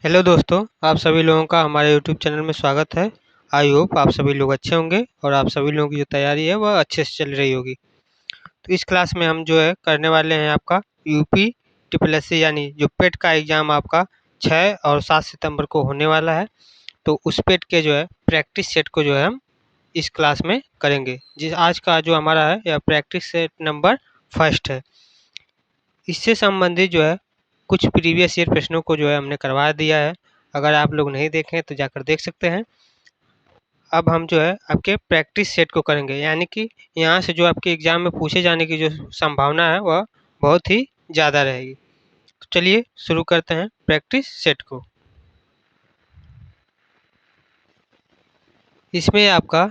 Hello दोस्तों, आप सभी लोगों का हमारे यूट्यूब चैनल में स्वागत है। आई होप आप सभी लोग अच्छे होंगे और आप सभी लोगों की जो तैयारी है वह अच्छे से चल रही होगी। तो इस क्लास में हम जो है करने वाले हैं आपका यूपी ट्रिपल एससी यानी जो पेट का एग्ज़ाम आपका 6 और 7 सितंबर को होने वाला है। तो उस पेट के जो है प्रैक्टिस सेट को जो है हम इस क्लास में करेंगे। जिस आज का जो हमारा है यह प्रैक्टिस सेट नंबर फर्स्ट है। इससे संबंधित जो है कुछ प्रीवियस ईयर प्रश्नों को जो है हमने करवा दिया है। अगर आप लोग नहीं देखें तो जाकर देख सकते हैं। अब हम जो है आपके प्रैक्टिस सेट को करेंगे, यानी कि यहाँ से जो आपके एग्ज़ाम में पूछे जाने की जो संभावना है वह बहुत ही ज़्यादा रहेगी। तो चलिए शुरू करते हैं प्रैक्टिस सेट को। इसमें आपका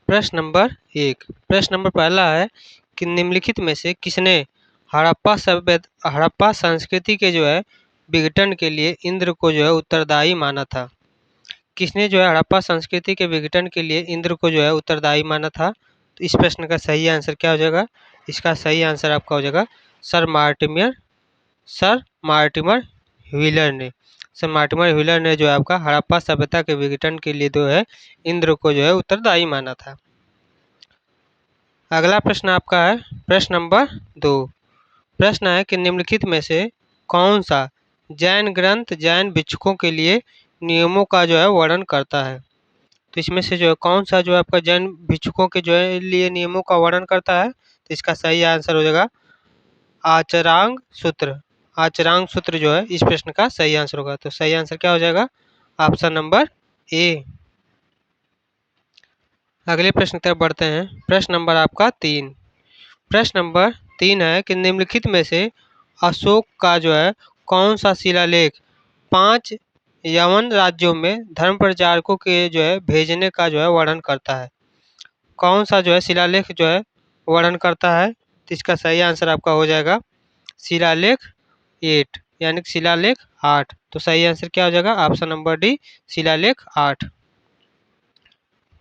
प्रश्न नंबर पहला है कि निम्नलिखित में से किसने हड़प्पा संस्कृति के जो है विघटन के लिए इंद्र को जो है उत्तरदायी माना था। किसने जो है हड़प्पा संस्कृति के विघटन के लिए इंद्र को जो है उत्तरदायी माना था। तो इस प्रश्न का सही आंसर क्या हो जाएगा? इसका सही आंसर आपका हो जाएगा सर मार्टिमर व्हीलर ने। सर मार्टिमर व्हीलर ने जो है आपका हड़प्पा सभ्यता के विघटन के लिए जो है इंद्र को जो है उत्तरदायी माना था। अगला प्रश्न आपका है प्रश्न नंबर 2। प्रश्न है कि निम्नलिखित में से कौन सा जैन ग्रंथ जैन भिक्षुकों के लिए नियमों का जो है वर्णन करता है। तो इसमें से जो है कौन सा जो है आपका जैन भिक्षुकों के जो है लिए नियमों का वर्णन करता है। तो इसका सही आंसर हो जाएगा आचरांग सूत्र। आचरांग सूत्र जो है इस प्रश्न का सही आंसर होगा। तो सही आंसर क्या हो जाएगा? Option number A. अगले प्रश्न की तरफ बढ़ते हैं। प्रश्न नंबर आपका 3। प्रश्न नंबर 3 है कि निम्नलिखित में से अशोक का जो है कौन सा शिलालेख 5 यवन राज्यों में धर्म प्रचारकों के जो है भेजने का जो है वर्णन करता है। कौन सा जो है शिलालेख जो है वर्णन करता है। तो इसका सही आंसर आपका हो जाएगा शिलालेख 8 यानी कि शिलालेख 8। तो सही आंसर क्या हो जाएगा? ऑप्शन नंबर डी शिलालेख 8।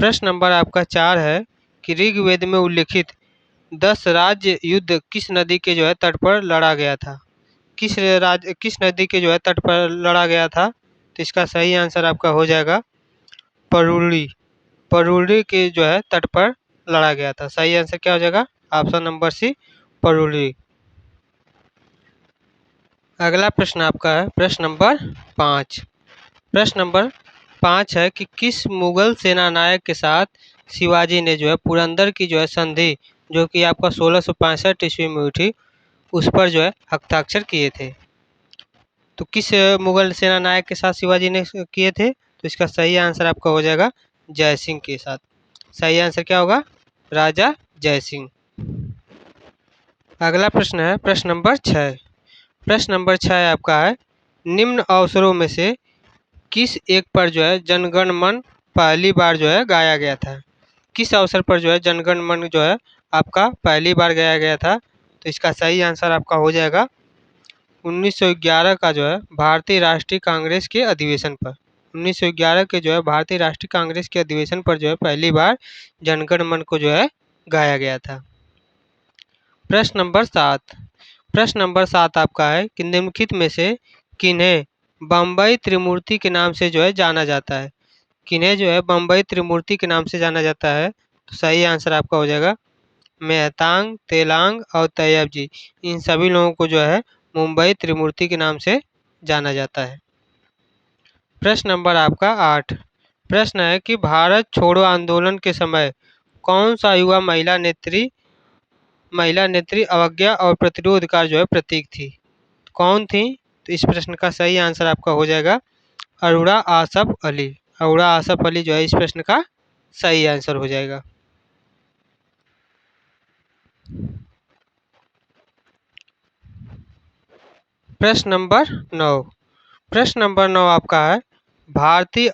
प्रश्न नंबर आपका 4 है कि ऋग्वेद में उल्लिखित 10 राज्य युद्ध किस नदी के जो है तट पर लड़ा गया था। किस नदी के जो है तट पर लड़ा गया था। तो इसका सही आंसर आपका हो जाएगा परूली। परूली के जो है तट पर लड़ा गया था। सही आंसर क्या हो जाएगा? ऑप्शन नंबर सी परूली। अगला प्रश्न आपका है प्रश्न नंबर 5। प्रश्न नंबर 5 है कि किस मुगल सेनानायक के साथ शिवाजी ने जो है पुरंदर की जो है संधि जो कि आपका 1665 ईस्वी में हुई थी उस पर जो है हस्ताक्षर किए थे। तो किस मुगल सेनानायक के साथ शिवाजी ने किए थे। तो इसका सही आंसर आपका हो जाएगा जय सिंह के साथ। सही आंसर क्या होगा? राजा जय सिंह। अगला प्रश्न है प्रश्न नंबर 6। प्रश्न नंबर 6 आपका है निम्न अवसरों में से किस एक पर जो है जनगण मन पहली बार जो है गाया गया था। किस अवसर पर जो है जनगण मन जो है आपका पहली बार गाया गया था। तो इसका सही आंसर आपका हो जाएगा 1911 का जो है भारतीय राष्ट्रीय कांग्रेस के अधिवेशन पर। 1911 के जो है भारतीय राष्ट्रीय कांग्रेस के अधिवेशन पर जो है पहली बार जनगण मन को जो है गाया गया था। प्रश्न नंबर 7। प्रश्न नंबर 7 आपका है कि निम्नलिखित में से किन्हें बम्बई त्रिमूर्ति के नाम से जो है जाना जाता है। किन्हें जो है बम्बई त्रिमूर्ति के नाम से जाना जाता है। तो सही आंसर आपका हो जाएगा मेहतांग, तेलांग और तैयब जी। इन सभी लोगों को जो है मुंबई त्रिमूर्ति के नाम से जाना जाता है। प्रश्न नंबर आपका 8। प्रश्न है कि भारत छोड़ो आंदोलन के समय कौन सा युवा महिला नेत्री अवज्ञा और प्रतिरोध का जो है प्रतीक थी। कौन थी? तो इस प्रश्न का सही आंसर आपका हो जाएगा अरोड़ा आसफ अली। अरोड़ा आसफ अली जो है इस प्रश्न का सही आंसर हो जाएगा। प्रश्न नंबर 9। प्रश्न नंबर 9 आपका है भारतीय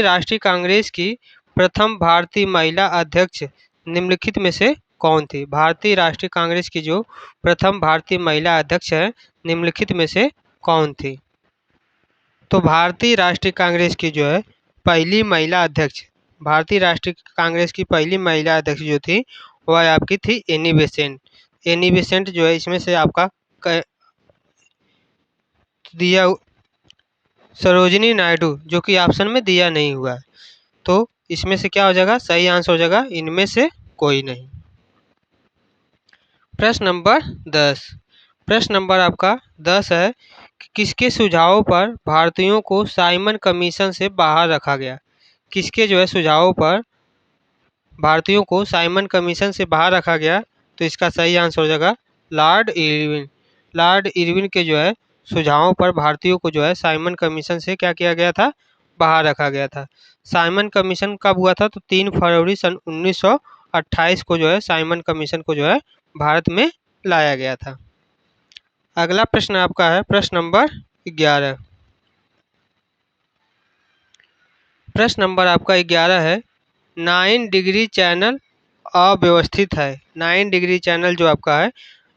राष्ट्रीय कांग्रेस की प्रथम भारतीय महिला अध्यक्ष निम्नलिखित में से कौन थी। भारतीय राष्ट्रीय कांग्रेस की जो प्रथम भारतीय महिला अध्यक्ष है निम्नलिखित में से कौन थी। तो भारतीय राष्ट्रीय कांग्रेस की जो है पहली महिला अध्यक्ष, भारतीय राष्ट्रीय कांग्रेस की पहली महिला अध्यक्ष जो थी वह आपकी थी एनी बेसेंट। एनी बेसेंट जो है इसमें से आपका दिया सरोजिनी नायडू, जो कि ऑप्शन में दिया नहीं हुआ है। तो इसमें से क्या हो जाएगा? सही आंसर हो जाएगा इनमें से कोई नहीं। प्रश्न नंबर 10। प्रश्न नंबर आपका 10 है कि किसके सुझावों पर भारतीयों को साइमन कमीशन से बाहर रखा गया? किसके जो है सुझावों पर भारतीयों को साइमन कमीशन से बाहर रखा गया? तो इसका सही आंसर हो जाएगा लॉर्ड इरविन। लॉर्ड इरविन के जो है सुझावों पर भारतीयों को जो है साइमन कमीशन से क्या किया गया था? बाहर रखा गया था। साइमन कमीशन कब हुआ था? तो 3 फरवरी सन 1928 को जो है साइमन कमीशन को जो है भारत में लाया गया था। अगला प्रश्न आपका है प्रश्न नंबर 11। प्रश्न नंबर आपका 11 है 9 डिग्री चैनल अव्यवस्थित है। 9 डिग्री चैनल जो आपका है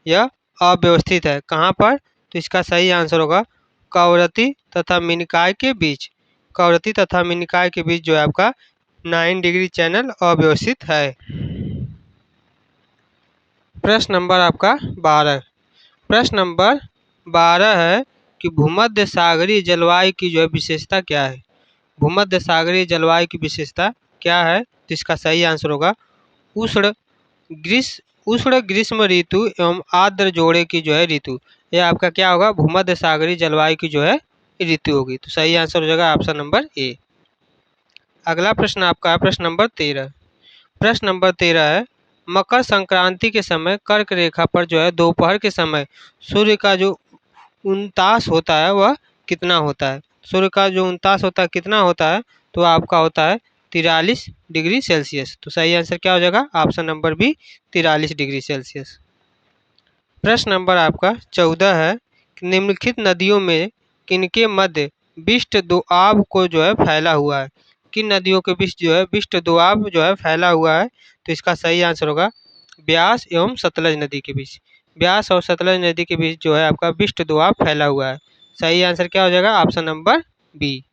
यह अव्यवस्थित है। कहाँ पर? तो इसका सही आंसर होगा कवरत्ती तथा मिनिकॉय के बीच। कवरत्ती तथा मिनिकॉय के बीच जो है आपका 9 डिग्री चैनल अव्यवस्थित है। प्रश्न नंबर आपका 12। प्रश्न नंबर 12 है कि भूमध्य सागरीय जलवायु की जो है विशेषता क्या है? भूमध्य सागरीय जलवायु की विशेषता क्या है? तो इसका सही आंसर होगा उष्ण उष्ण ग्रीष्म ऋतु एवं आर्द्र जोड़े की जो है ऋतु। यह आपका क्या होगा? भूमध्य सागरीय जलवायु की जो है ऋतु होगी। तो सही आंसर हो जाएगा ऑप्शन नंबर ए। अगला प्रश्न आपका है प्रश्न नंबर 13। प्रश्न नंबर 13 है मकर संक्रांति के समय कर्क रेखा पर जो है दोपहर के समय सूर्य का जो उनतास होता है वह कितना होता है? सूर्य का जो उनतास होता है कितना होता है? तो आपका होता है 43 डिग्री सेल्सियस। तो सही आंसर क्या हो जाएगा? Option number B 43 degree Celsius. प्रश्न नंबर आपका 14 है कि निम्नलिखित नदियों में किनके मध्य विष्ट दोआब को जो है फैला हुआ है? किन नदियों के बीच जो है विष्ट दोआब जो है फैला हुआ है? तो इसका सही आंसर होगा ब्यास एवं सतलज नदी के बीच। ब्यास और सतलज नदी के बीच जो है आपका विष्ट दोआब फैला हुआ है। सही आंसर क्या हो जाएगा? Option number B.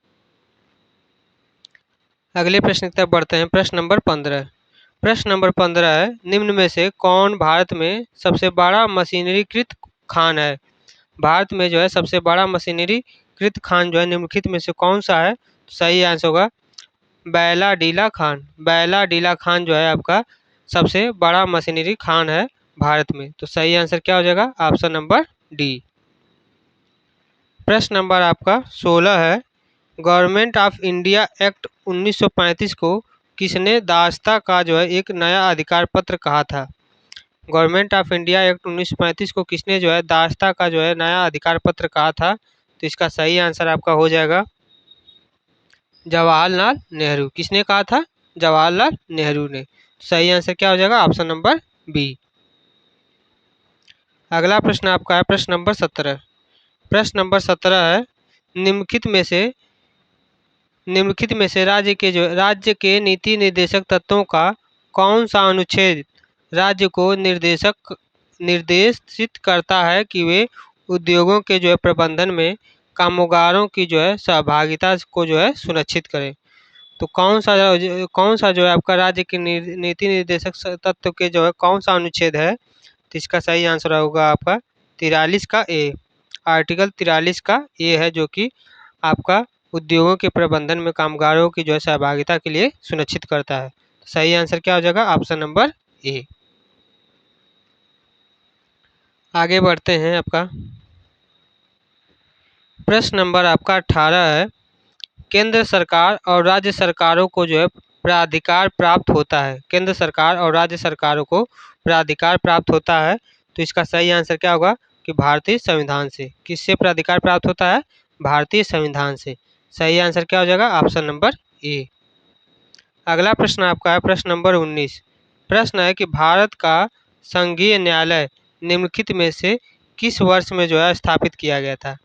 अगले प्रश्न की तरफ बढ़ते हैं प्रश्न नंबर 15। प्रश्न नंबर 15 है निम्न में से कौन भारत में सबसे बड़ा मशीनरीकृत खान है? भारत में जो है सबसे बड़ा मशीनरीकृत खान जो है निम्नलिखित में से कौन सा है? तो सही आंसर होगा बैलाडीला खान। बैलाडीला खान जो है आपका सबसे बड़ा मशीनरी खान है भारत में। तो सही आंसर क्या हो जाएगा? Option number D. प्रश्न नंबर आपका 16 है गवर्नमेंट ऑफ इंडिया एक्ट 1935 को किसने दासता का जो है एक नया अधिकार पत्र कहा था? गवर्नमेंट ऑफ इंडिया एक्ट 1935 को किसने जो है दासता का जो है नया अधिकार पत्र कहा था? तो इसका सही आंसर आपका हो जाएगा जवाहरलाल नेहरू। किसने कहा था? जवाहरलाल नेहरू ने। सही आंसर क्या हो जाएगा? Option number B. अगला प्रश्न आपका है प्रश्न नंबर 17। प्रश्न नंबर 17 है निम्नलिखित में से राज्य के नीति निर्देशक तत्वों का कौन सा अनुच्छेद राज्य को निर्देशित करता है कि वे उद्योगों के जो है प्रबंधन में कामगारों की जो है सहभागिता को जो है सुनिश्चित करें? तो कौन सा जो है आपका राज्य के नीति निर्देशक तत्व के जो है कौन सा अनुच्छेद है? तो इसका सही आंसर होगा आपका 43 का ए। आर्टिकल 43 का ए है जो कि आपका उद्योगों के प्रबंधन में कामगारों की जो है सहभागिता के लिए सुनिश्चित करता है। सही आंसर क्या हो जाएगा? Option number A. आगे बढ़ते हैं आपका प्रश्न नंबर आपका 18 है केंद्र सरकार और राज्य सरकारों को जो है प्राधिकार प्राप्त होता है। केंद्र सरकार और राज्य सरकारों को प्राधिकार प्राप्त होता है। तो इसका सही आंसर क्या होगा कि भारतीय संविधान से। किससे प्राधिकार प्राप्त होता है? भारतीय संविधान से। सही आंसर क्या हो जाएगा? Option number A. अगला प्रश्न आपका है प्रश्न नंबर 19। प्रश्न है कि भारत का संघीय न्यायालय निम्नलिखित में से किस वर्ष में जो है स्थापित किया गया था?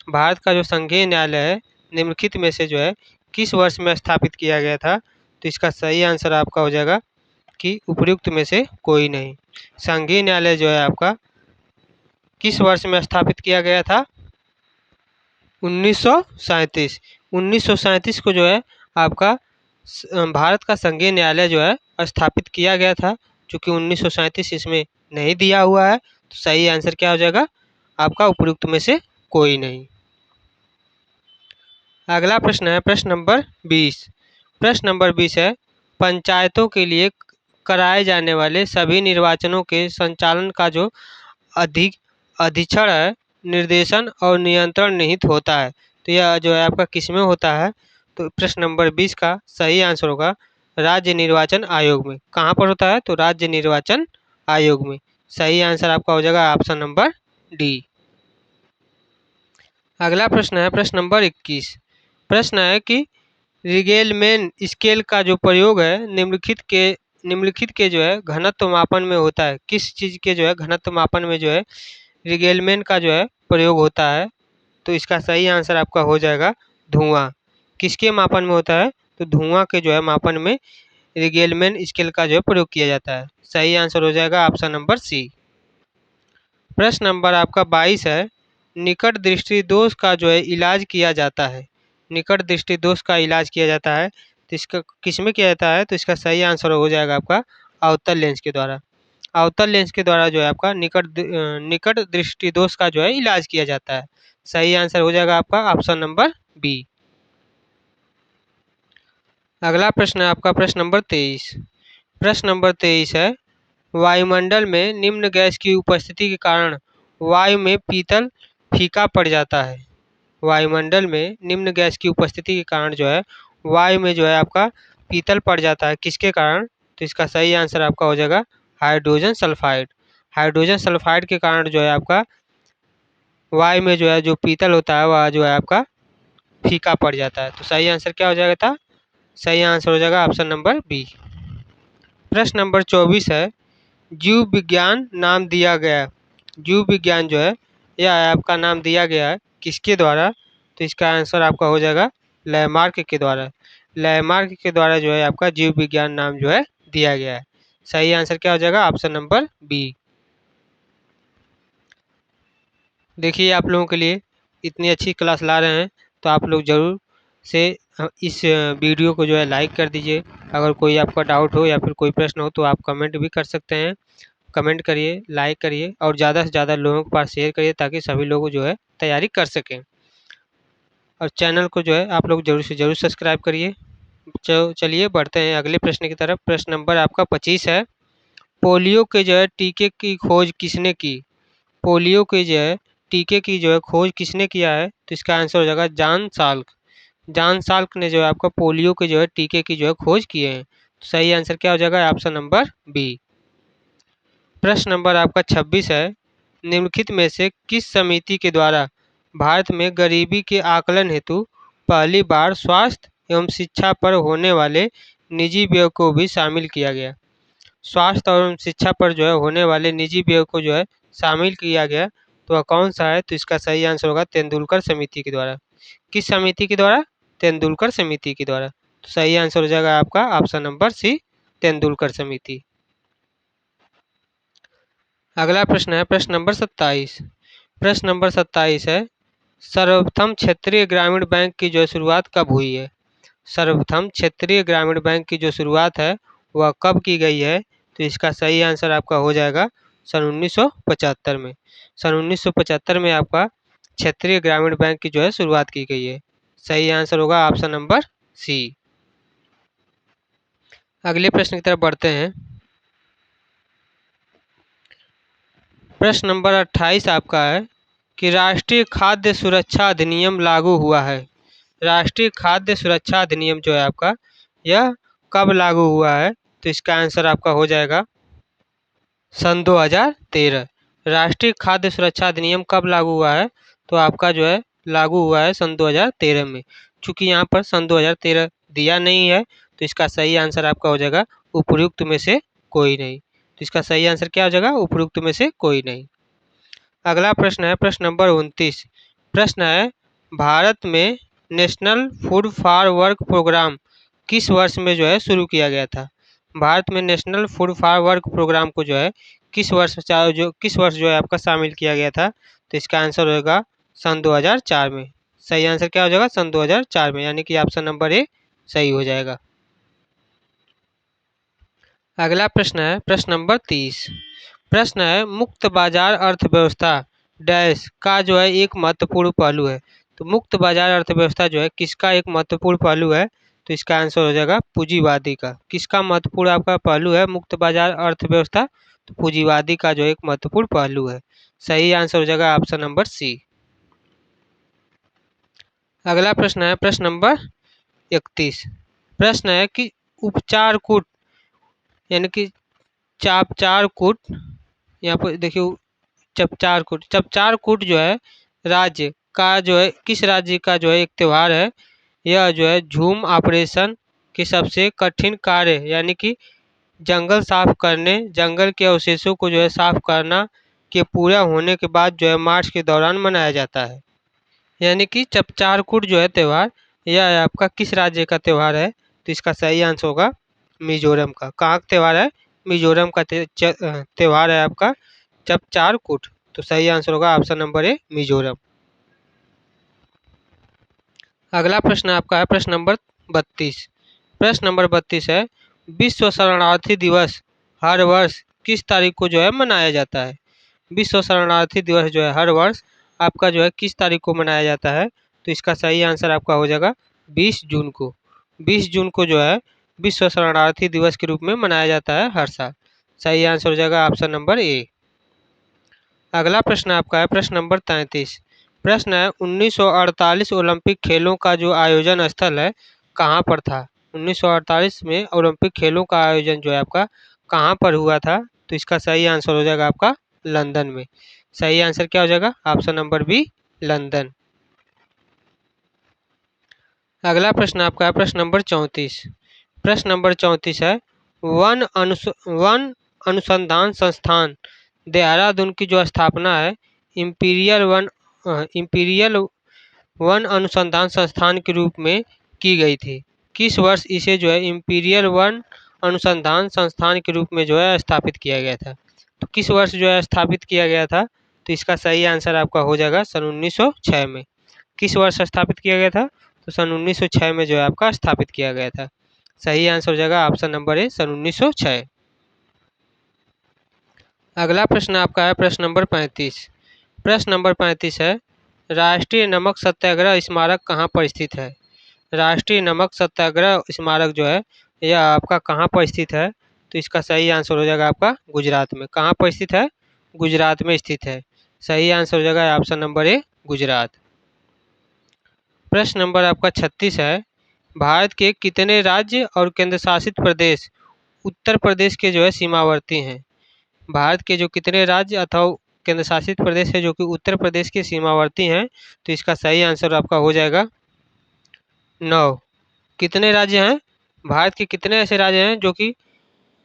भारत का जो संघीय न्यायालय है निम्नलिखित में से जो है किस वर्ष में स्थापित किया गया था? तो इसका सही आंसर आपका हो जाएगा कि उपयुक्त में से कोई नहीं। संघीय न्यायालय जो है आपका किस वर्ष में स्थापित किया गया था? 1937। 1937 को जो है आपका भारत का संघीय न्यायालय जो है स्थापित किया गया था। चूँकि 1937 इसमें नहीं दिया हुआ है तो सही आंसर क्या हो जाएगा? आपका उपयुक्त में से कोई नहीं। अगला प्रश्न है प्रश्न नंबर 20। प्रश्न नंबर 20 है, पंचायतों के लिए कराए जाने वाले सभी निर्वाचनों के संचालन का जो अधिक अधीक्षण है, निर्देशन और नियंत्रण निहित होता है। तो यह जो है आपका किसमें होता है? तो प्रश्न नंबर 20 का सही आंसर होगा राज्य निर्वाचन आयोग में। कहाँ पर होता है? तो राज्य निर्वाचन आयोग में। सही आंसर आपका हो जाएगा ऑप्शन नंबर डी। अगला प्रश्न है प्रश्न नंबर 21। प्रश्न है कि रिगेलमैन स्केल का जो प्रयोग है निम्नलिखित के जो है घनत्व मापन में होता है। किस चीज़ के जो है घनत्व मापन में जो है रिगेलमैन का जो है प्रयोग होता है? तो इसका सही आंसर आपका हो जाएगा धुआं। किसके मापन में होता है? तो धुआं के जो है मापन में रिगेलमैन स्केल का जो है प्रयोग किया जाता है। सही आंसर हो जाएगा ऑप्शन नंबर सी। प्रश्न नंबर आपका 22 है, निकट दृष्टि दोष का जो है इलाज किया जाता है। निकट दृष्टि दोष का इलाज किया जाता है तो इसका किसमें किया जाता है? तो इसका सही आंसर हो जाएगा आपका अवतल लेंस के द्वारा। अवतल लेंस के द्वारा जो है आपका निकट दृष्टि दोष का जो है इलाज किया जाता है। सही आंसर हो जाएगा आपका ऑप्शन नंबर बी। अगला प्रश्न है आपका प्रश्न नंबर 23। प्रश्न नंबर 23 है, वायुमंडल में निम्न गैस की उपस्थिति के कारण वायु में पीतल फीका पड़ जाता है। वायुमंडल में निम्न गैस की उपस्थिति के कारण जो है वायु में जो है आपका पीतल पड़ जाता है। किसके कारण? तो इसका सही आंसर आपका हो जाएगा हाइड्रोजन सल्फाइड। हाइड्रोजन सल्फाइड के कारण जो है आपका वायु में जो है जो पीतल होता है वह जो है आपका फीका पड़ जाता है। तो सही आंसर क्या हो जाएगा था? सही आंसर हो जाएगा ऑप्शन नंबर बी। प्रश्न नंबर 24 है, जीव विज्ञान नाम दिया गया। जीव विज्ञान जो है यह आपका नाम दिया गया है किसके द्वारा? तो इसका आंसर आपका हो जाएगा लैमार्क के द्वारा। लैमार्क के द्वारा जो है आपका जीव विज्ञान नाम जो है दिया गया है। सही आंसर क्या हो जाएगा? Option number B. देखिए आप लोगों के लिए इतनी अच्छी क्लास ला रहे हैं तो आप लोग ज़रूर से इस वीडियो को जो है लाइक कर दीजिए। अगर कोई आपका डाउट हो या फिर कोई प्रश्न हो तो आप कमेंट भी कर सकते हैं। कमेंट करिए, लाइक करिए और ज़्यादा से ज़्यादा लोगों के पास शेयर करिए ताकि सभी लोग जो है तैयारी कर सकें। और चैनल को जो है आप लोग ज़रूर से ज़रूर सब्सक्राइब करिए। चलिए बढ़ते हैं अगले प्रश्न की तरफ। प्रश्न नंबर आपका 25 है, पोलियो के जो है टीके की खोज किसने की? पोलियो के जो है टीके की जो है खोज किसने किया है? तो इसका आंसर हो जाएगा जॉन साल्क। जॉन साल्क ने जो है आपका पोलियो के जो है टीके की जो है खोज किए हैं। तो सही आंसर क्या हो जाएगा? Option number B. प्रश्न नंबर आपका 26 है, निम्नलिखित में से किस समिति के द्वारा भारत में गरीबी के आकलन हेतु पहली बार स्वास्थ्य एवं शिक्षा पर होने वाले निजी व्यय को भी शामिल किया गया? स्वास्थ्य एवं शिक्षा पर जो है होने वाले निजी व्यय को जो है शामिल किया गया तो वह कौन सा है? तो इसका सही आंसर होगा तेंदुलकर समिति के द्वारा। किस समिति के द्वारा? तेंदुलकर समिति के द्वारा। तो सही आंसर हो जाएगा आपका ऑप्शन नंबर सी, तेंदुलकर समिति। अगला प्रश्न है प्रश्न नंबर 27। प्रश्न नंबर 27 है, सर्वप्रथम क्षेत्रीय ग्रामीण बैंक की जो शुरुआत कब हुई है? सर्वप्रथम क्षेत्रीय ग्रामीण बैंक की जो शुरुआत है वह कब की गई है? तो इसका सही आंसर आपका हो जाएगा सन 1975 में। सन 1975 में आपका क्षेत्रीय ग्रामीण बैंक की जो है शुरुआत की गई है। सही आंसर होगा ऑप्शन नंबर सी। अगले प्रश्न की तरफ बढ़ते हैं। प्रश्न नंबर 28 आपका है कि राष्ट्रीय खाद्य सुरक्षा अधिनियम लागू हुआ है। राष्ट्रीय खाद्य सुरक्षा अधिनियम जो है आपका यह कब लागू हुआ है? तो इसका आंसर आपका हो जाएगा सन 2013। राष्ट्रीय खाद्य सुरक्षा अधिनियम कब लागू हुआ है? तो आपका जो है लागू हुआ है सन 2013 में। चूंकि यहाँ पर सन 2013 दिया नहीं है तो इसका सही आंसर आपका हो जाएगा उपयुक्त में से कोई नहीं। तो इसका सही आंसर क्या हो जाएगा? उपयुक्त में से कोई नहीं। अगला प्रश्न है प्रश्न नंबर 29। प्रश्न है, भारत में national food for work programme किस वर्ष में जो है शुरू किया गया था? भारत में national food for work programme को जो है किस वर्ष जो है आपका शामिल किया गया था? तो इसका आंसर होगा सन 2004 में। सही आंसर क्या हो जाएगा? सन 2004 में, यानी कि ऑप्शन नंबर ए सही हो जाएगा। अगला प्रश्न है प्रश्न नंबर 30। प्रश्न है, मुक्त बाजार अर्थव्यवस्था डैश का जो है एक महत्वपूर्ण पहलू है। तो मुक्त बाजार अर्थव्यवस्था जो है किसका एक महत्वपूर्ण पहलू है? तो इसका आंसर हो जाएगा पूंजीवादी का। किसका महत्वपूर्ण आपका पहलू है मुक्त बाजार अर्थव्यवस्था? तो पूंजीवादी का जो एक महत्वपूर्ण पहलू है। सही आंसर हो जाएगा ऑप्शन नंबर सी। अगला प्रश्न है प्रश्न नंबर 31। प्रश्न है कि उपचार कूट यानी कि चापचार कूट, यहाँ पर देखिए चपचार कूट जो है राज्य का जो है किस राज्य का जो है एक त्योहार है। यह जो है झूम ऑपरेशन के सबसे कठिन कार्य यानी कि जंगल साफ करने, जंगल के अवशेषों को जो है साफ करना के पूरा होने के बाद जो है मार्च के दौरान मनाया जाता है। यानी कि चपचारकूट जो है त्यौहार, यह आपका किस राज्य का त्यौहार है? तो इसका सही आंसर होगा मिजोरम का। कहाँ का त्यौहार है? मिजोरम का त्यौहार है आपका चपचारकूट। तो सही आंसर होगा ऑप्शन नंबर ए मिजोरम। अगला प्रश्न आपका है प्रश्न नंबर 32। प्रश्न नंबर 32 है विश्व शरणार्थी दिवस हर वर्ष किस तारीख को जो है मनाया जाता है? विश्व शरणार्थी दिवस जो है हर वर्ष आपका जो है किस तारीख को मनाया जाता है? तो इसका सही आंसर आपका हो जाएगा 20 जून को। 20 जून को जो है विश्व शरणार्थी दिवस के रूप में मनाया जाता है हर साल। सही आंसर हो जाएगा ऑप्शन नंबर ए। अगला प्रश्न आपका है प्रश्न नंबर 33। प्रश्न है 1948 ओलंपिक खेलों का जो आयोजन स्थल है कहाँ पर था? 1948 में ओलंपिक खेलों का आयोजन जो है आपका कहाँ पर हुआ था? तो इसका सही आंसर हो जाएगा आपका लंदन में। सही आंसर क्या हो जाएगा? Option number B London. अगला प्रश्न आपका है प्रश्न नंबर 34। प्रश्न नंबर 34 है वन अनुसंधान संस्थान देहरादून की जो स्थापना है इम्पीरियल वन अनुसंधान संस्थान के रूप में की गई थी। किस वर्ष इसे जो है इम्पीरियल वन अनुसंधान संस्थान के रूप में जो है स्थापित किया गया था? तो किस वर्ष जो है स्थापित किया गया था? तो इसका सही आंसर आपका हो जाएगा सन 1906 में। किस वर्ष स्थापित किया गया था? तो सन 1906 में जो है आपका स्थापित किया गया था। सही आंसर हो जाएगा ऑप्शन नंबर ए सन 1906। अगला प्रश्न आपका है प्रश्न नंबर 35। प्रश्न नंबर 35 है राष्ट्रीय नमक सत्याग्रह स्मारक कहाँ पर स्थित है? राष्ट्रीय नमक सत्याग्रह स्मारक जो है यह आपका कहाँ पर स्थित है? तो इसका सही आंसर हो जाएगा आपका गुजरात में। कहाँ पर स्थित है? गुजरात में स्थित है। सही आंसर हो जाएगा ऑप्शन नंबर ए गुजरात। प्रश्न नंबर आपका 36 है भारत के कितने राज्य और केंद्र शासित प्रदेश उत्तर प्रदेश के जो है सीमावर्ती हैं? भारत के जो कितने राज्य अथवा केंद्र शासित प्रदेश है जो कि उत्तर प्रदेश के सीमावर्ती हैं? तो इसका सही आंसर आपका हो जाएगा 9। कितने राज्य हैं? भारत के कितने ऐसे राज्य हैं जो कि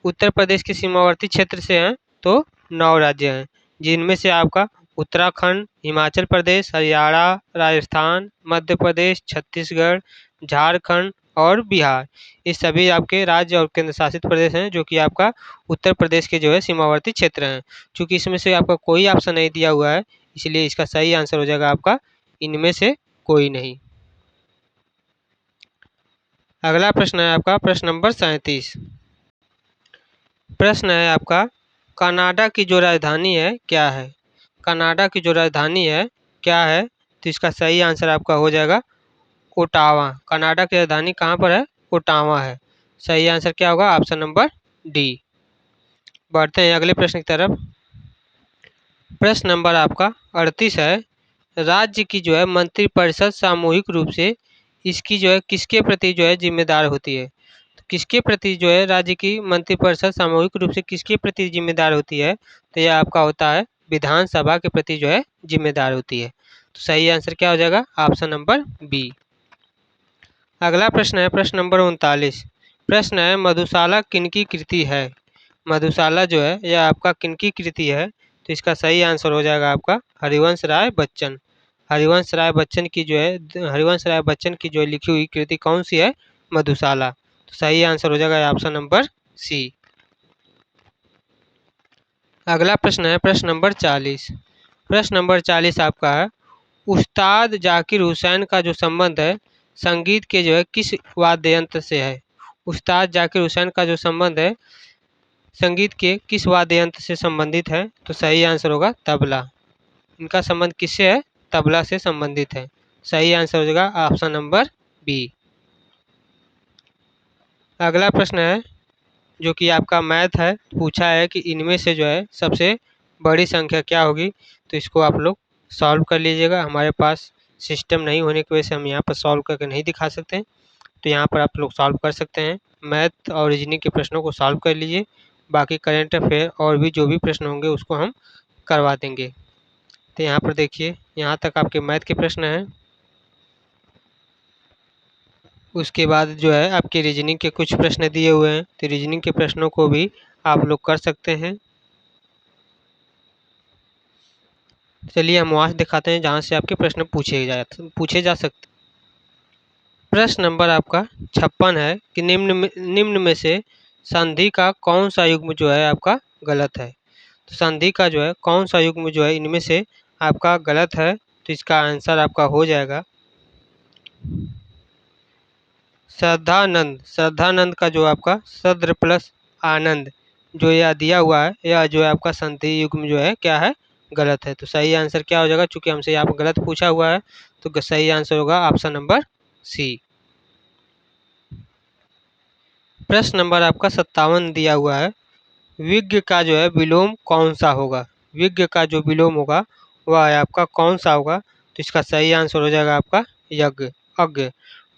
उत्तर प्रदेश के सीमावर्ती क्षेत्र से हैं? तो 9 राज्य हैं, जिनमें से आपका उत्तराखंड, हिमाचल प्रदेश, हरियाणा, राजस्थान, मध्य प्रदेश, छत्तीसगढ़, झारखंड और बिहार, ये सभी आपके राज्य और केंद्र शासित प्रदेश हैं जो कि आपका उत्तर प्रदेश के जो है सीमावर्ती क्षेत्र हैं। चूँकि इसमें से आपका कोई ऑप्शन नहीं दिया हुआ है, इसलिए इसका सही आंसर हो जाएगा आपका इनमें से कोई नहीं। अगला प्रश्न है आपका प्रश्न नंबर 37। प्रश्न है आपका कनाडा की जो राजधानी है क्या है? कनाडा की जो राजधानी है क्या है? तो इसका सही आंसर आपका हो जाएगा ओटावा। कनाडा की राजधानी कहाँ पर है? ओटावा है। सही आंसर क्या होगा? Option number D. बढ़ते हैं अगले प्रश्न की तरफ। प्रश्न नंबर आपका 38 है राज्य की जो है मंत्रिपरिषद सामूहिक रूप से इसकी जो है किसके प्रति जो है जिम्मेदार होती है? तो किसके प्रति जो है राज्य की मंत्रिपरिषद सामूहिक रूप से किसके प्रति जिम्मेदार होती है? तो यह आपका होता है विधानसभा के प्रति जो है जिम्मेदार होती है। तो सही आंसर क्या हो जाएगा? Option number B. अगला प्रश्न है प्रश्न नंबर 39। प्रश्न है मधुशाला किनकी कृति है? मधुशाला जो है यह आपका किनकी कृति है? तो इसका सही आंसर हो जाएगा आपका हरिवंश राय बच्चन। हरिवंश राय बच्चन की जो है हरिवंश राय बच्चन की जो लिखी हुई कृति कौन सी है? मधुशाला। तो सही आंसर हो जाएगा ऑप्शन नंबर सी। अगला प्रश्न है प्रश्न नंबर 40। प्रश्न नंबर 40 आपका है उस्ताद जाकिर हुसैन का जो संबंध है संगीत के जो है किस वाद्य यंत्र से है? उस्ताद जाकिर हुसैन का जो संबंध है संगीत के किस वाद्य यंत्र से संबंधित है? तो सही आंसर होगा तबला। इनका संबंध किससे है? तबला से संबंधित है। सही आंसर हो जाएगा ऑप्शन नंबर बी। अगला प्रश्न है जो कि आपका मैथ है, पूछा है कि इनमें से जो है सबसे बड़ी संख्या क्या होगी। तो इसको आप लोग सॉल्व कर लीजिएगा। हमारे पास सिस्टम नहीं होने की वजह से हम यहाँ पर सॉल्व करके नहीं दिखा सकते हैं, तो यहाँ पर आप लोग सॉल्व कर सकते हैं। मैथ और रीजनिंग के प्रश्नों को सॉल्व कर लीजिए, बाकी करंट अफेयर और भी जो भी प्रश्न होंगे उसको हम करवा देंगे। तो यहाँ पर देखिए, यहाँ तक आपके मैथ के प्रश्न हैं। उसके बाद जो है आपके रीजनिंग के कुछ प्रश्न दिए हुए हैं, तो रीजनिंग के प्रश्नों को भी आप लोग कर सकते हैं। चलिए हम वहाँ से दिखाते हैं जहाँ से आपके प्रश्न पूछे जा सकते। प्रश्न नंबर आपका 56 है कि निम्न में से संधि का कौन सा युग्म जो है आपका गलत है। तो संधि का जो है कौन सा युग्म जो है इनमें से आपका गलत है। तो इसका आंसर आपका हो जाएगा श्रद्धानंद। श्रद्धानंद का जो आपका सद्र प्लस आनंद जो यह दिया हुआ है, यह जो है आपका संधि युग्म जो है क्या है, गलत है। तो सही आंसर क्या हो जाएगा, चूंकि हमसे यहाँ पर गलत पूछा हुआ है तो सही आंसर होगा ऑप्शन नंबर सी। प्रश्न नंबर आपका 57 दिया हुआ है, विज्ञ का जो है विलोम कौन सा होगा। विज्ञ का जो विलोम होगा वह है आपका कौन सा होगा। तो इसका सही आंसर हो जाएगा आपका यज्ञ, अज्ञ।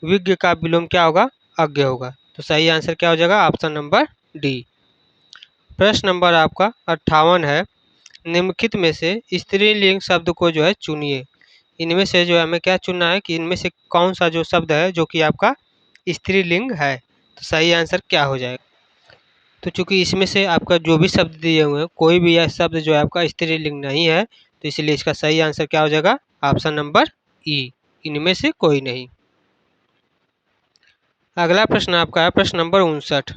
विज्ञ का विलोम क्या होगा, अज्ञ होगा। तो सही आंसर क्या हो जाएगा ऑप्शन नंबर डी। प्रश्न नंबर आपका 58 है, निम्नलिखित में से स्त्रीलिंग शब्द को जो है चुनिए। इनमें से जो है हमें क्या चुनना है कि इनमें से कौन सा जो शब्द है जो कि आपका स्त्रीलिंग है। तो सही आंसर क्या हो जाएगा। तो चूंकि इसमें से आपका जो भी शब्द दिए हुए हैं, कोई भी यह शब्द जो है आपका स्त्रीलिंग नहीं है, तो इसलिए इसका सही आंसर क्या हो जाएगा ऑप्शन नंबर ई, इनमें से कोई नहीं। अगला प्रश्न आपका है प्रश्न नंबर 59।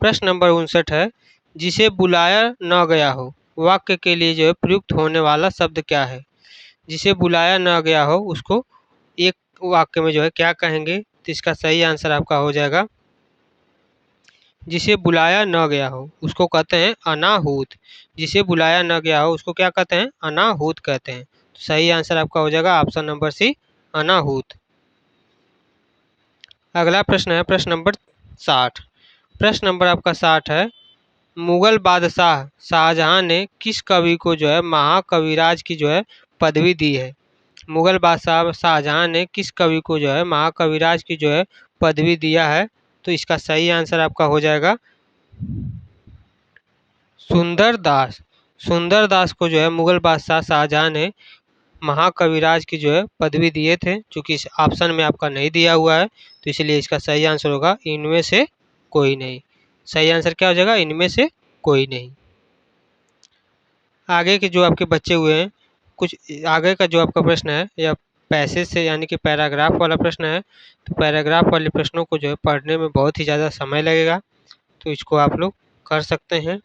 प्रश्न नंबर 59 है, जिसे बुलाया न गया हो वाक्य के लिए जो है प्रयुक्त होने वाला शब्द क्या है। जिसे बुलाया न गया हो उसको एक वाक्य में जो है क्या कहेंगे। तो इसका सही आंसर आपका हो जाएगा जिसे बुलाया न गया हो उसको कहते हैं अनाहूत। जिसे बुलाया न गया हो उसको क्या कहते हैं, अनाहूत कहते हैं। तो सही आंसर आपका हो जाएगा ऑप्शन नंबर सी, अनाहूत। अगला प्रश्न है प्रश्न नंबर 60। प्रश्न नंबर आपका 60 है, मुगल बादशाह शाहजहां ने किस कवि को जो है महाकविराज की जो है पदवी दी है। मुगल बादशाह शाहजहां ने किस कवि को जो है महाकविराज की जो है पदवी दिया है। तो इसका सही आंसर आपका हो जाएगा सुंदर दास। सुंदर दास को जो है मुगल बादशाह शाहजहां ने महाकविराज की जो है पदवी दिए थे, चूंकि इस ऑप्शन में आपका नहीं दिया हुआ है तो इसलिए इसका सही आंसर होगा इनमें से कोई नहीं। सही आंसर क्या हो जाएगा, इनमें से कोई नहीं। आगे के जो आपके बच्चे हुए हैं, कुछ आगे का जो आपका प्रश्न है यह पैसेज से यानी कि पैराग्राफ वाला प्रश्न है। तो पैराग्राफ वाले प्रश्नों को जो है पढ़ने में बहुत ही ज़्यादा समय लगेगा, तो इसको आप लोग कर सकते हैं।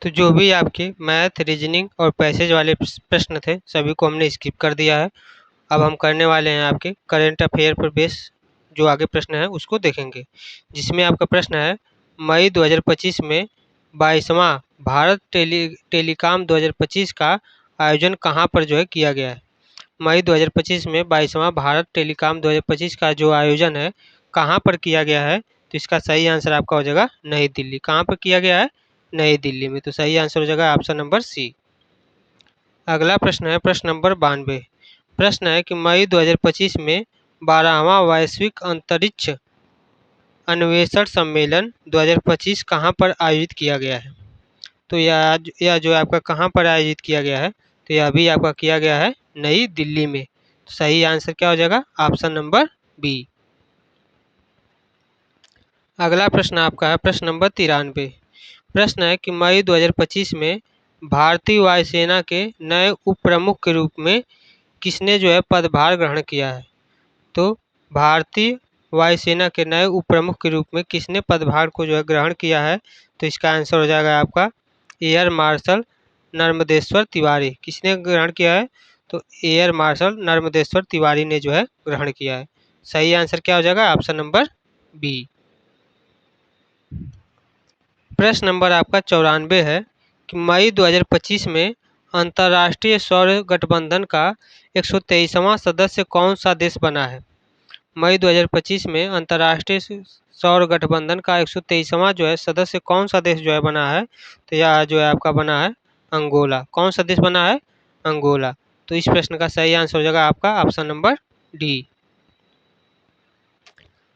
तो जो भी आपके मैथ, रीजनिंग और पैसेज वाले प्रश्न थे सभी को हमने स्किप कर दिया है। अब हम करने वाले हैं आपके करंट अफेयर पर बेस जो आगे प्रश्न है उसको देखेंगे, जिसमें आपका प्रश्न है मई 2025 में 22वां भारत टेलीकॉम 2025 का आयोजन कहाँ पर जो है किया गया है। मई 2025 में 22वां भारत टेलीकॉम 2025 का जो आयोजन है कहाँ पर किया गया है। तो इसका सही आंसर आपका हो जाएगा नई दिल्ली। कहाँ पर किया गया है, नई दिल्ली में। तो सही आंसर हो जाएगा ऑप्शन नंबर सी। अगला प्रश्न है प्रश्न नंबर 92। प्रश्न है कि मई 2025 में 12वां वैश्विक अंतरिक्ष अन्वेषण सम्मेलन 2025 कहाँ पर आयोजित किया गया है। तो यह जो है आपका कहाँ पर आयोजित किया गया है, तो यह भी आपका किया गया है नई दिल्ली में। तो सही आंसर क्या हो जाएगा ऑप्शन नंबर बी। अगला प्रश्न आपका है प्रश्न नंबर 93। प्रश्न है कि मई 2025 में भारतीय वायुसेना के नए उप प्रमुख के रूप में किसने जो है पदभार ग्रहण किया है। तो भारतीय वायुसेना के नए उप प्रमुख के रूप में किसने पदभार को जो है ग्रहण किया है। तो इसका आंसर हो जाएगा आपका एयर मार्शल नर्मदेश्वर तिवारी। किसने ग्रहण किया है, तो एयर मार्शल नर्मदेश्वर तिवारी ने जो है ग्रहण किया है। सही आंसर क्या हो जाएगा ऑप्शन नंबर बी। प्रश्न नंबर आपका 94 है कि मई 2025 में अंतर्राष्ट्रीय सौर गठबंधन का 123वां सदस्य कौन सा देश बना है? मई 2025 में अंतर्राष्ट्रीय सौर गठबंधन का 123वां जो है सदस्य कौन सा देश जो है बना है? तो यह जो है आपका बना है अंगोला। कौन सा देश बना है? अंगोला। तो इस प्रश्न का सही आंसर हो जाएगा आपका ऑप्शन नंबर डी।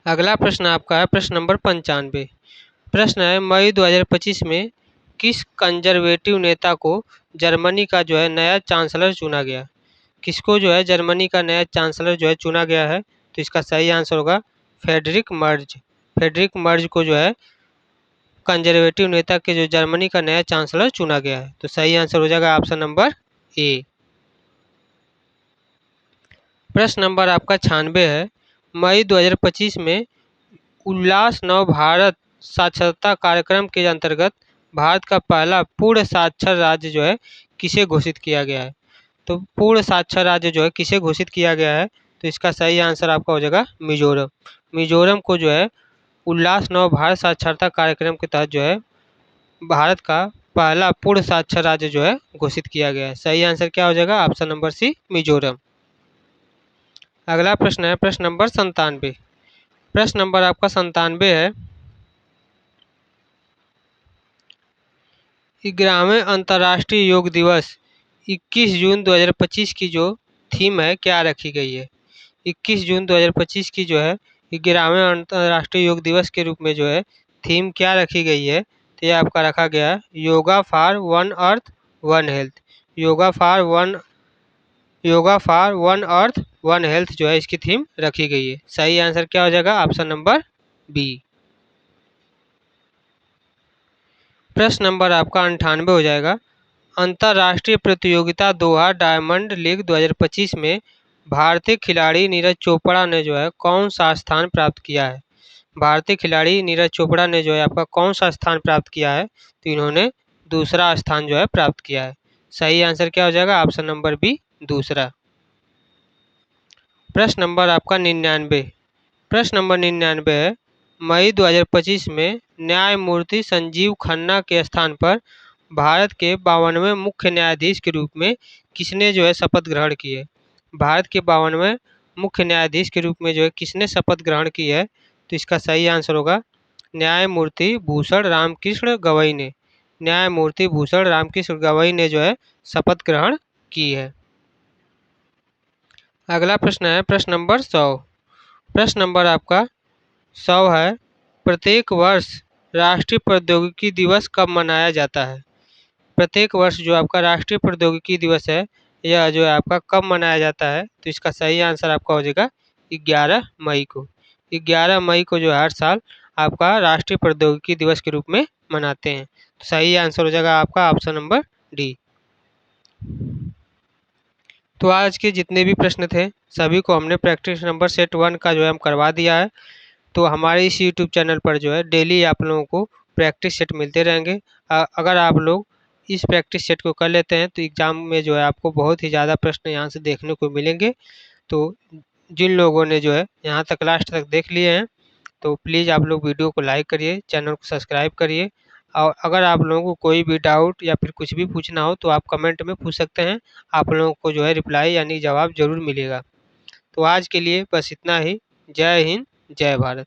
अगला प्रश्न आपका है प्रश्न नंबर 95। प्रश्न है मई 2025 में किस कंजर्वेटिव नेता को जर्मनी का जो है नया चांसलर चुना गया? किसको जो है जर्मनी का नया चांसलर जो है चुना गया है? तो इसका सही आंसर होगा फ्रेडरिक मर्ज। फ्रेडरिक मर्ज को जो है कंजर्वेटिव नेता के जो जर्मनी का नया चांसलर चुना गया है। तो सही आंसर हो जाएगा ऑप्शन नंबर ए। प्रश्न नंबर आपका 96 है। मई 2025 में उल्लास नव भारत साक्षरता कार्यक्रम के अंतर्गत भारत का पहला पूर्ण साक्षर राज्य जो है किसे घोषित किया गया है? तो पूर्ण साक्षर राज्य जो है किसे घोषित किया गया है? तो इसका सही आंसर आपका हो जाएगा मिजोरम। मिजोरम को जो है उल्लास नव भारत साक्षरता कार्यक्रम के तहत जो है भारत का पहला पूर्ण साक्षर राज्य जो है घोषित किया गया है। सही आंसर क्या हो जाएगा? Option number C Mizoram. अगला प्रश्न है प्रश्न नंबर 97। प्रश्न नंबर आपका 97 है। 11वें अंतर्राष्ट्रीय योग दिवस 21 जून 2025 की जो थीम है क्या रखी गई है? 21 जून 2025 की जो है 11वें अंतर्राष्ट्रीय योग दिवस के रूप में जो है थीम क्या रखी गई है? तो यह आपका रखा गया है yoga for one earth one health. Yoga for one earth one health जो है इसकी थीम रखी गई है। सही आंसर क्या हो जाएगा? Option number B. प्रश्न नंबर आपका 98 हो जाएगा। अंतर्राष्ट्रीय प्रतियोगिता दोहा डायमंड लीग 2025 में भारतीय खिलाड़ी नीरज चोपड़ा ने जो है कौन सा स्थान प्राप्त किया है? भारतीय खिलाड़ी नीरज चोपड़ा ने जो है आपका कौन सा स्थान प्राप्त किया है? तो इन्होंने दूसरा स्थान जो है प्राप्त किया है। सही आंसर क्या हो जाएगा? ऑप्शन नंबर बी दूसरा। प्रश्न नंबर आपका 99। प्रश्न नंबर 99 है। मई 2025 में न्यायमूर्ति संजीव खन्ना के स्थान पर भारत के 52वें मुख्य न्यायाधीश के रूप में किसने जो है शपथ ग्रहण की है? भारत के 52वें मुख्य न्यायाधीश के रूप में जो है किसने शपथ ग्रहण की है? तो इसका सही आंसर होगा न्यायमूर्ति भूषण रामकृष्ण गवई ने। न्यायमूर्ति भूषण रामकृष्ण गवई ने जो है शपथ ग्रहण की है। अगला प्रश्न है प्रश्न नंबर 100। प्रश्न नंबर आपका 100 है। प्रत्येक वर्ष राष्ट्रीय प्रौद्योगिकी दिवस कब मनाया जाता है? प्रत्येक वर्ष जो आपका राष्ट्रीय प्रौद्योगिकी दिवस है यह जो है आपका कब मनाया जाता है? तो इसका सही आंसर आपका हो जाएगा 11 मई को। 11 मई को जो हर साल आपका राष्ट्रीय प्रौद्योगिकी दिवस के रूप में मनाते हैं। तो सही आंसर हो जाएगा आपका ऑप्शन नंबर डी। तो आज के जितने भी प्रश्न थे सभी को हमने प्रैक्टिस नंबर सेट 1 का जो है हम करवा दिया है। तो हमारे इस यूट्यूब चैनल पर जो है डेली आप लोगों को प्रैक्टिस सेट मिलते रहेंगे। अगर आप लोग इस प्रैक्टिस सेट को कर लेते हैं तो एग्ज़ाम में जो है आपको बहुत ही ज़्यादा प्रश्न यहाँ से देखने को मिलेंगे। तो जिन लोगों ने जो है यहाँ तक लास्ट तक देख लिए हैं तो प्लीज़ आप लोग वीडियो को लाइक करिए, चैनल को सब्सक्राइब करिए। और अगर आप लोगों को कोई भी डाउट या फिर कुछ भी पूछना हो तो आप कमेंट में पूछ सकते हैं। आप लोगों को जो है रिप्लाई यानी जवाब ज़रूर मिलेगा। तो आज के लिए बस इतना ही। जय हिंद, जय भारत।